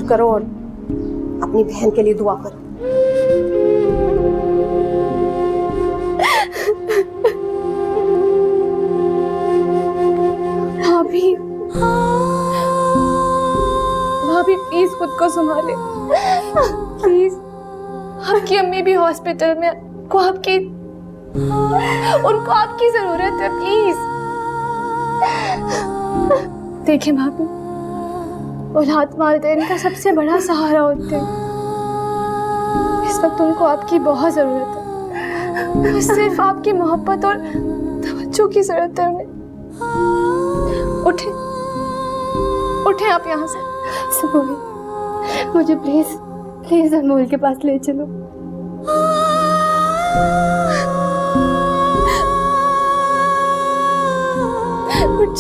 चुप करो और अपनी बहन के लिए दुआ करो। भाभी, भाभी प्लीज खुद को संभाले प्लीज। आपकी अम्मी भी हॉस्पिटल में, उनको आपकी जरूरत है प्लीज। देखिए भाभी, औलाद वालिदैन का सबसे बड़ा सहारा होते हैं। इस वक्त उनको आपकी बहुत जरूरत है। बस सिर्फ आपकी मोहब्बत और तवज्जो की जरूरत है उन्हें। उठे उठे आप यहाँ से। सुबह मुझे प्लीज प्लीज अनमोल के पास ले चलो। उठ।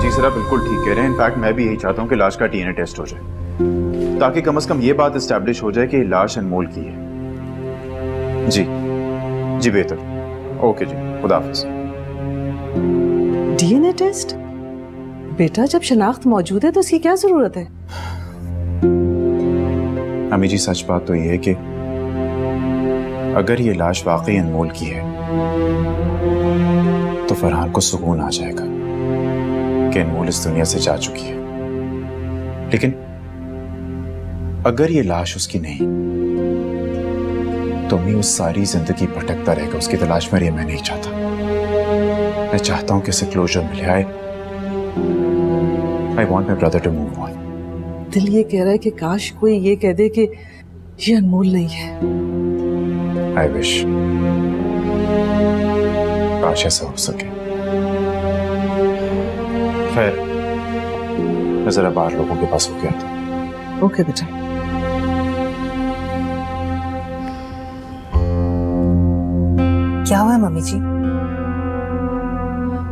जी सर, आप बिल्कुल ठीक कह रहे हैं। इनफैक्ट मैं भी यही चाहता हूँ कि लाश का डीएनए टेस्ट हो जाए, ताकि कम से कम ये बात एस्टैब्लिश हो जाए कि लाश अनमोल की है। जी जी बेहतर। ओके जी, खुदा हाफिज। DNA test? बेटा, जब शनाख्त मौजूद है तो उसकी क्या जरूरत है? अम्मी जी, सच बात तो ये है कि अगर ये लाश वाकई अनमोल की है तो फरहान को सुकून आ जाएगा कि अनमोल इस दुनिया से जा चुकी है। लेकिन अगर ये लाश उसकी नहीं तो मैं उस सारी जिंदगी भटकता रहेगा उसकी तलाश में। ये मैं नहीं चाहता। मैं चाहता हूं कि इसे क्लोजर मिले। I want my brother to move on. दिल ये कह रहा है कि काश कोई ये कह दे कि ये अनमोल नहीं है। आई विश काश ऐसा हो सके। खैर, मैं जरा बाहर लोगों के पास हो गया था। ओके बेटा। क्या हुआ मम्मी जी?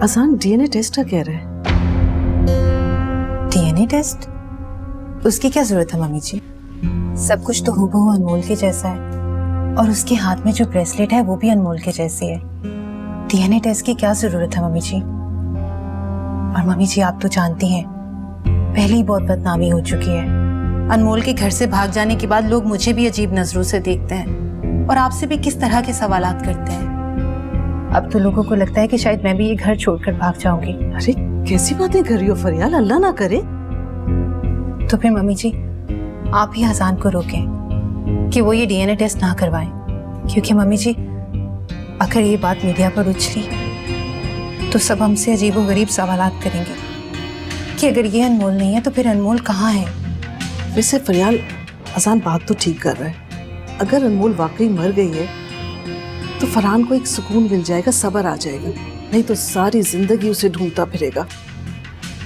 अजान डीएनए टेस्ट का कह रहे हैं। DNA test? उसकी क्या जरूरत है मम्मी जी? सब कुछ तो हूबहू अनमोल के जैसा है और उसके हाथ में जो ब्रेसलेट है वो भी अनमोल के जैसी है। डीएनए टेस्ट की क्या जरूरत है मम्मी जी? और मम्मी जी, आप तो जानती हैं पहले ही बहुत बदनामी हो चुकी है। अनमोल के घर से भाग जाने के बाद लोग मुझे भी अजीब नजरों से देखते हैं और आपसे भी किस तरह के सवालात करते हैं। अब तो लोगों को लगता है कि शायद मैं भी ये घर छोड़कर भाग जाऊंगी। अरे कैसी बातें कर रही हो फरियाल, अल्लाह ना करे। तो फिर मम्मी जी, आप ही अजान को रोकें कि वो ये डीएनए टेस्ट ना करवाएं, क्योंकि मम्मी जी अगर ये बात मीडिया पर उछली तो सब हमसे अजीबोगरीब सवालात करेंगे कि अगर ये अनमोल नहीं है तो फिर अनमोल कहाँ है। वैसे फरियाल, अजान बात तो ठीक कर रहा है। अगर अनमोल वाकई मर गई है तो फरहान को एक सुकून मिल जाएगा, सब्र आ जाएगा। नहीं तो सारी जिंदगी उसे ढूंढता फिरेगा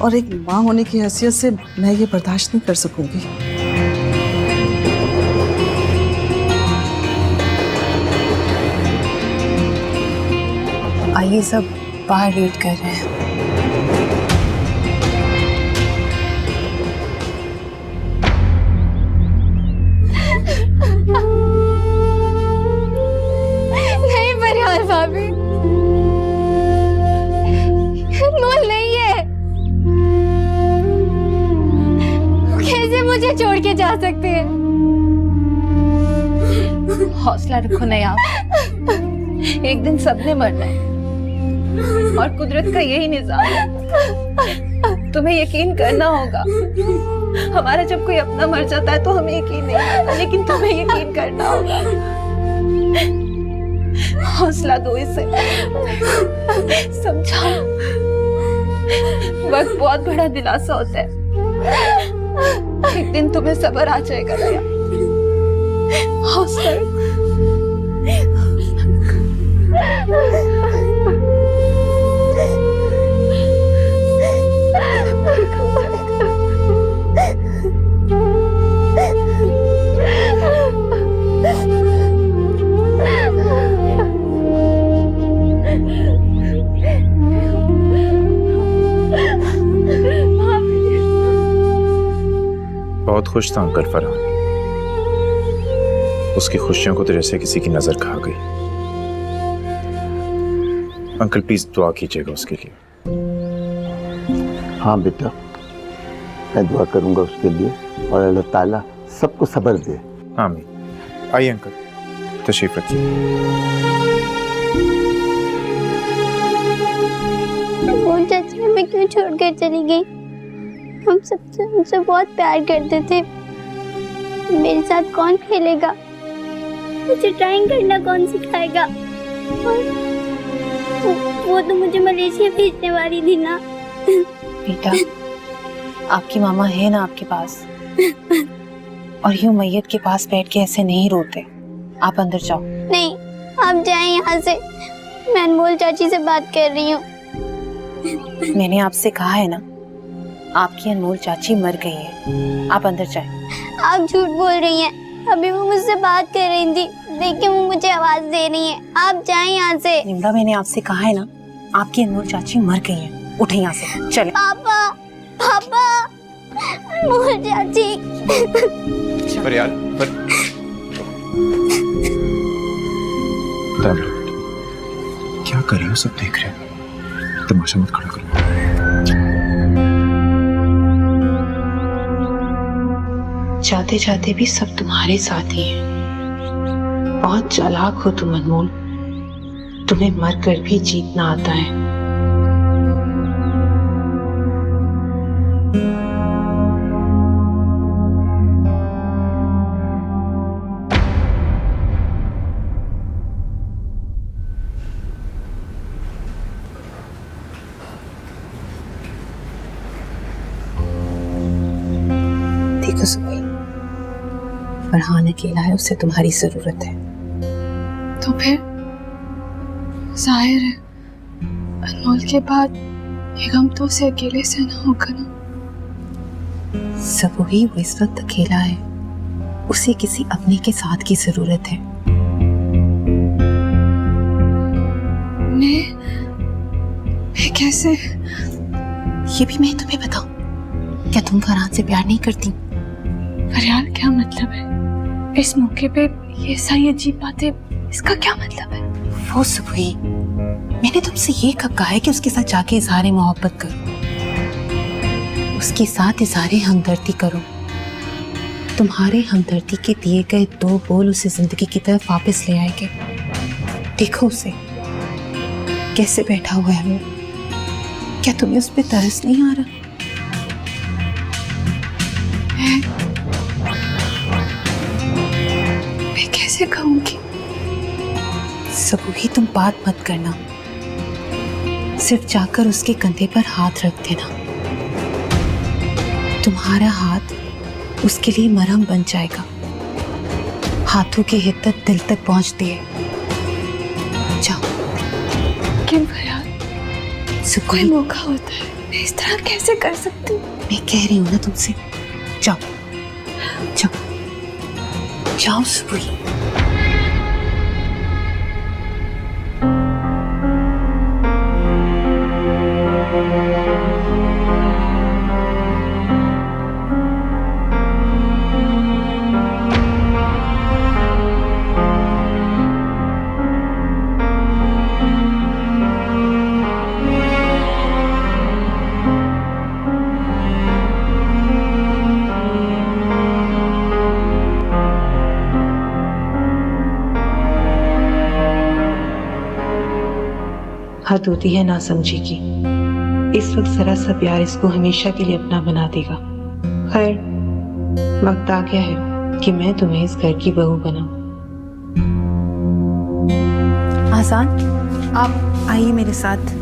और एक माँ होने की हैसियत से मैं ये बर्दाश्त नहीं कर सकूंगी। आइए, सब बाहर वेट कर रहे हैं। नहीं फरियाल भाभी, अनमोल नहीं है। कैसे मुझे छोड़ के जा सकते हैं? हौसला रखो नहीं आप, एक दिन सबने मरना है और कुदरत का यही निजाम है। तुम्हें यकीन करना होगा। हमारा जब कोई अपना मर जाता है तो हमें यकीन नहीं आता, लेकिन तुम्हें यकीन करना होगा। हौसला दो इसे, समझाओ। वक्त बहुत बड़ा दिलासा होता है। एक दिन तुम्हें सब्र आ जाएगा दया। हौसला रखो। बहुत खुश था अंकल फरहान। उसकी खुशियों को तो जैसे किसी की नजर खा गई। अंकल प्लीज दुआ कीजिएगा उसके लिए। हाँ बेटा, मैं दुआ करूंगा उसके लिए और अल्लाह ताला सबको सब्र दे। आमीन। आइए अंकल, तशरीफ रखिए। वो चाची हमें क्यों छोड़कर चली गई? हम सबसे उनसे बहुत प्यार करते थे। मेरे साथ कौन खेलेगा? मुझे ड्राइंग करना कौन सिखाएगा? और वो तो मुझे मलेशिया भेजने वाली थी ना। बेटा, आपकी मामा है ना आपके पास, और यूं मैयत के पास बैठ के ऐसे नहीं रोते। आप अंदर जाओ। नहीं, आप जाएं यहाँ से। मैं अनमोल चाची से बात कर रही हूँ। मैंने आपसे कहा है ना, आपकी अनमोल चाची मर गई है। आप अंदर जाएं। आप झूठ बोल रही हैं। अभी वो मुझसे बात कर रही थी। देखिए वो मुझे आवाज दे रही है। आप जाएं यहाँ से। निम्रा, मैंने आपसे कहा है ना, आपकी अनमोल चाची मर गई है। उठे यहाँ से, चले। पापा, पापा, अनमोल चाची। फरियाल, क्या कर रही हो? सब देख रहे हैं, तमाशा मत खड़ा करो। जाते जाते भी सब तुम्हारे साथ ही हैं। बहुत चालाक हो तुम अनमोल, तुम्हें मरकर भी जीतना आता है। देखो सुबह, फरहान अकेला है, उसे तुम्हारी जरूरत है। तो फिर जाहिर है अनमोल के बाद ये गम तो उसे अकेले से ना होगा ना। सब वही, वो इस वक्त अकेला है, उसे किसी अपने के साथ की जरूरत है। मैं कैसे? ये भी मैं तुम्हें बताऊं? क्या तुम फरहान से प्यार नहीं करती? फरियाल, क्या मतलब है इस मौके पे ये सारी अजीब बातें? इसका क्या मतलब है? वो सुबह, मैंने तुमसे ये कब कहा है कि उसके साथ जाके इजहार मोहब्बत करो, उसके साथ इजहार हमदर्दी करो। तुम्हारे हमदर्दी के दिए गए 2 बोल उसे जिंदगी की तरफ वापस ले आएंगे। देखो उसे कैसे बैठा हुआ है वो। क्या तुम्हें उस पर तरस नहीं आ रहा? मैं कैसे कहूँगी? सब ही तुम बात मत करना, सिर्फ जाकर उसके कंधे पर हाथ रख देना। तुम्हारा हाथ उसके लिए मरहम बन जाएगा। हाथों की हिद्दत दिल तक पहुंचती है। जाओ। लेकिन फरियाल, कोई मौका होता है, मैं इस तरह कैसे कर सकती हूँ? मैं कह रही हूँ ना तुमसे, जाओ जाओ जाओ सुबह। हद होती है ना समझी की। इस वक्त जरा सा प्यार इसको हमेशा के लिए अपना बना देगा। खैर, वक्त आ गया है कि मैं तुम्हें इस घर की बहू बनाऊं। आसान, आप आइए मेरे साथ।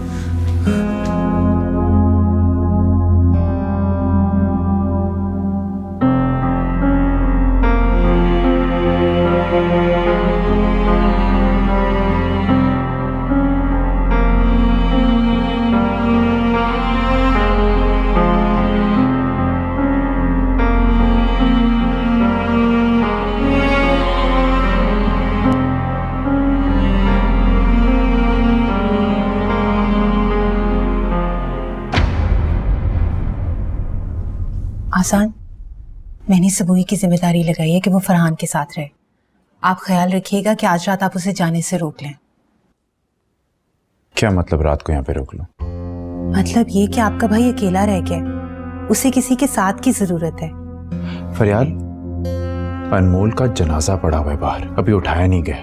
आसान, मैंने सबूई की जिम्मेदारी लगाई है कि वो फरहान के साथ रहे। आप ख्याल रखिएगा कि आज रात आप उसे जाने से रोक लें। क्या मतलब रात को यहाँ पे रोक लो? मतलब ये कि आपका भाई अकेला रह गया, उसे किसी के साथ की जरूरत है। फरियाल, अनमोल का जनाजा पड़ा हुआ है बाहर, अभी उठाया नहीं गया।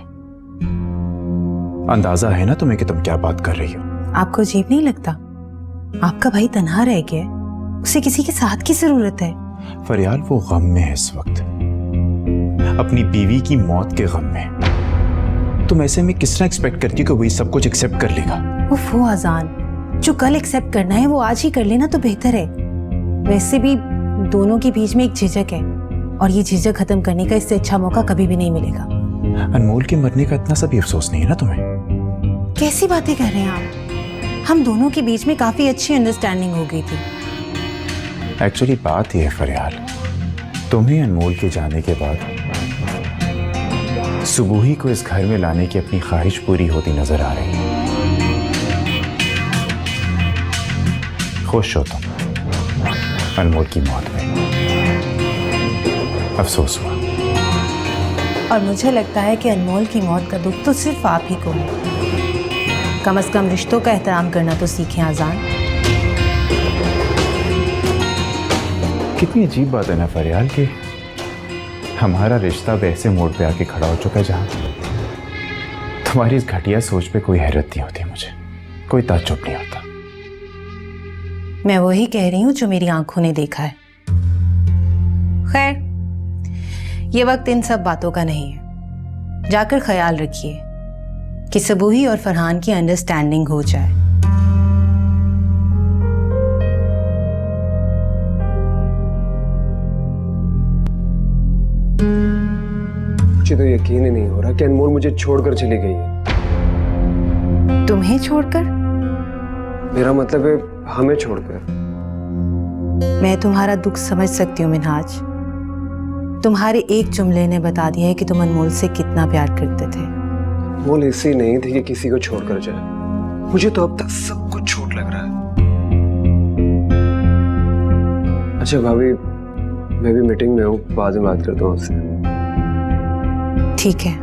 अंदाजा है ना तुम्हें कि तुम क्या बात कर रही हो? आपको अजीब नहीं लगता? आपका भाई तन्हा रह गया, उसे किसी के साथ की जरूरत है। फरियाल, वो गम में है इस वक्त, अपनी बीवी की मौत के गम में। तुम ऐसे में किस तरह एक्सपेक्ट करती हो कि वही सब कुछ एक्सेप्ट कर लेगा? वो अजान, जो कल एक्सेप्ट करना है वो आज ही कर लेना तो बेहतर है। वैसे भी दोनों के बीच में एक झिझक है, और ये झिझक खत्म करने का इससे अच्छा मौका कभी भी नहीं मिलेगा। अनमोल के मरने का इतना सा भी अफसोस नहीं है ना तुम्हें? कैसी बातें कर रहे हैं आप? हम दोनों के बीच में काफी अच्छी अंडरस्टैंडिंग हो गई थी। एक्चुअली बात यह है फरियाल, तुम्हें अनमोल के जाने के बाद सुबुही को इस घर में लाने की अपनी ख्वाहिश पूरी होती नजर आ रही है। खुश हो तुम अनमोल की मौत में? अफसोस हुआ। और मुझे लगता है कि अनमोल की मौत का दुख तो सिर्फ आप ही को है। कम से कम रिश्तों का एहतराम करना तो सीखें आजान। कितनी अजीब बात है ना फरियाल कि हमारा रिश्ता वैसे मोड़ पे आके खड़ा हो चुका है जहां तुम्हारी इस घटिया सोच पे कोई हैरत नहीं होती, मुझे कोई ताज्जुब नहीं होता। मैं वही कह रही हूं जो मेरी आंखों ने देखा है। खैर, ये वक्त इन सब बातों का नहीं है। जाकर ख्याल रखिए कि सबूही और फरहान की अंडरस्टैंडिंग हो जाए। मुझे तो यकीन ही नहीं हो रहा कि अनमोल मुझे छोड़कर चली गई है। तुम्हें छोड़कर? मेरा मतलब है हमें छोड़कर। मैं तुम्हारा दुख समझ सकती हूँ मिनहाज। तुम्हारे एक जुमले ने बता दिया है कि तुम अनमोल से कितना प्यार करते थे। अनमोल ऐसी नहीं थी कि किसी को छोड़कर जाए। मुझे तो अब तक सब कुछ छोट लग रहा है। अच्छा भाभी, मैं भी मीटिंग में हूँ, बाद में बात करता हूँ आपसे। ठीक है।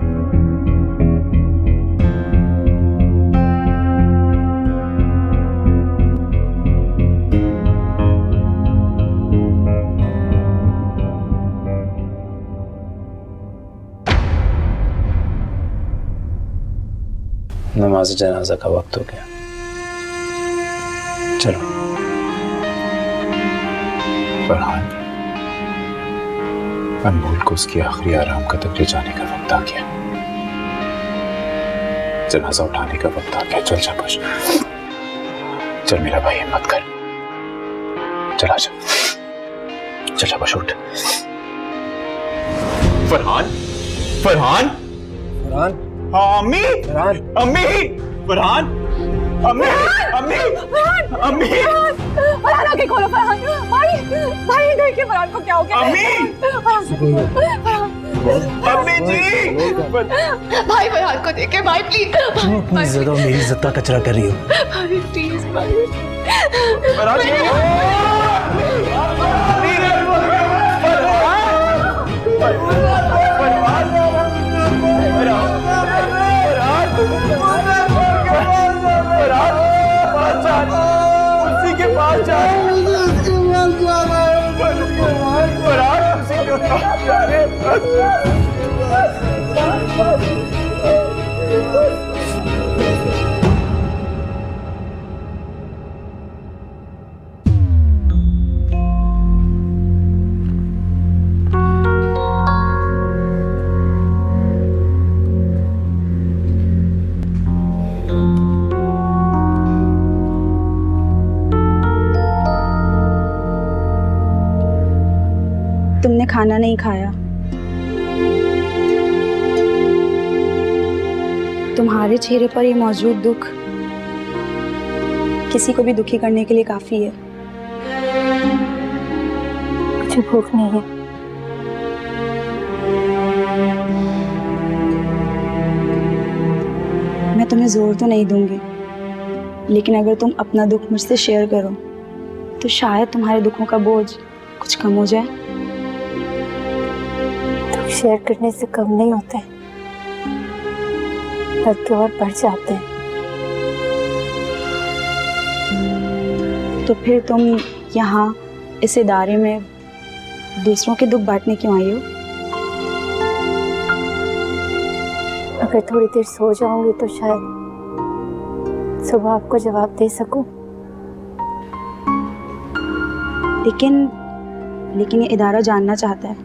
नमाज जनाजा का वक्त हो गया, चलो। फरहान, अनमोल को उसकी आखिरी आराम कदम ले जाने का वक्त आ गया, जनाजा उठाने का वक्त आ गया। चल शाबाश, चल मेरा भाई, हिम्मत कर, चला जा, चल शाबाश, उठ। फरहान, फरहान, फरहान, हाँ अम्मी, फरहान, अम्मी, फरहान, अम्मी, अम्मी, अम्मी, फरहान आके खोलो। फरहान भाई, भाई देखिए फरहान को क्या हो गया। अम्मी, अम्मी जी, भाई फरहान को देखे भाई, प्लीज। अपनी इज्जत और मेरी इज्जत का कचरा कर रही हो। भाई प्लीज भाई। फरहान, उसी के पास जा रहे तुमने खाना नहीं खाया। तुम्हारे चेहरे पर ये मौजूद दुख किसी को भी दुखी करने के लिए काफी है। मुझे भूख नहीं है। मैं तुम्हें जोर तो नहीं दूंगी, लेकिन अगर तुम अपना दुख मुझसे शेयर करो तो शायद तुम्हारे दुखों का बोझ कुछ कम हो जाए। शेयर करने से कम नहीं होते, बल्कि और बढ़ जाते हैं। तो फिर तुम यहाँ इस इदारे में दूसरों के दुख बांटने क्यों आई हो? अगर थोड़ी देर सो जाऊंगी तो शायद सुबह आपको जवाब दे सकूं। लेकिन ये इदारा जानना चाहता है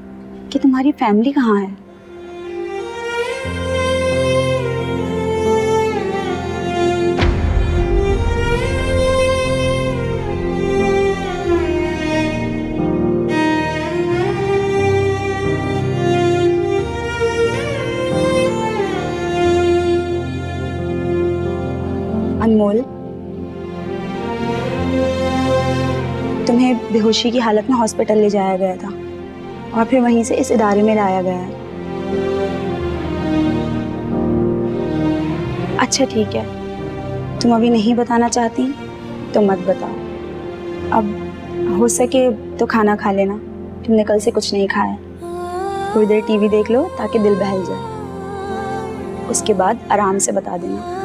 कि तुम्हारी फैमिली कहाँ है। अनमोल, तुम्हें बेहोशी की हालत में हॉस्पिटल ले जाया गया था और फिर वहीं से इस इदारे में लाया गया है। अच्छा ठीक है, तुम अभी नहीं बताना चाहती तो मत बताओ। अब हो सके तो खाना खा लेना, तुमने कल से कुछ नहीं खाया। थोड़ी देर टीवी देख लो ताकि दिल बहल जाए, उसके बाद आराम से बता देना।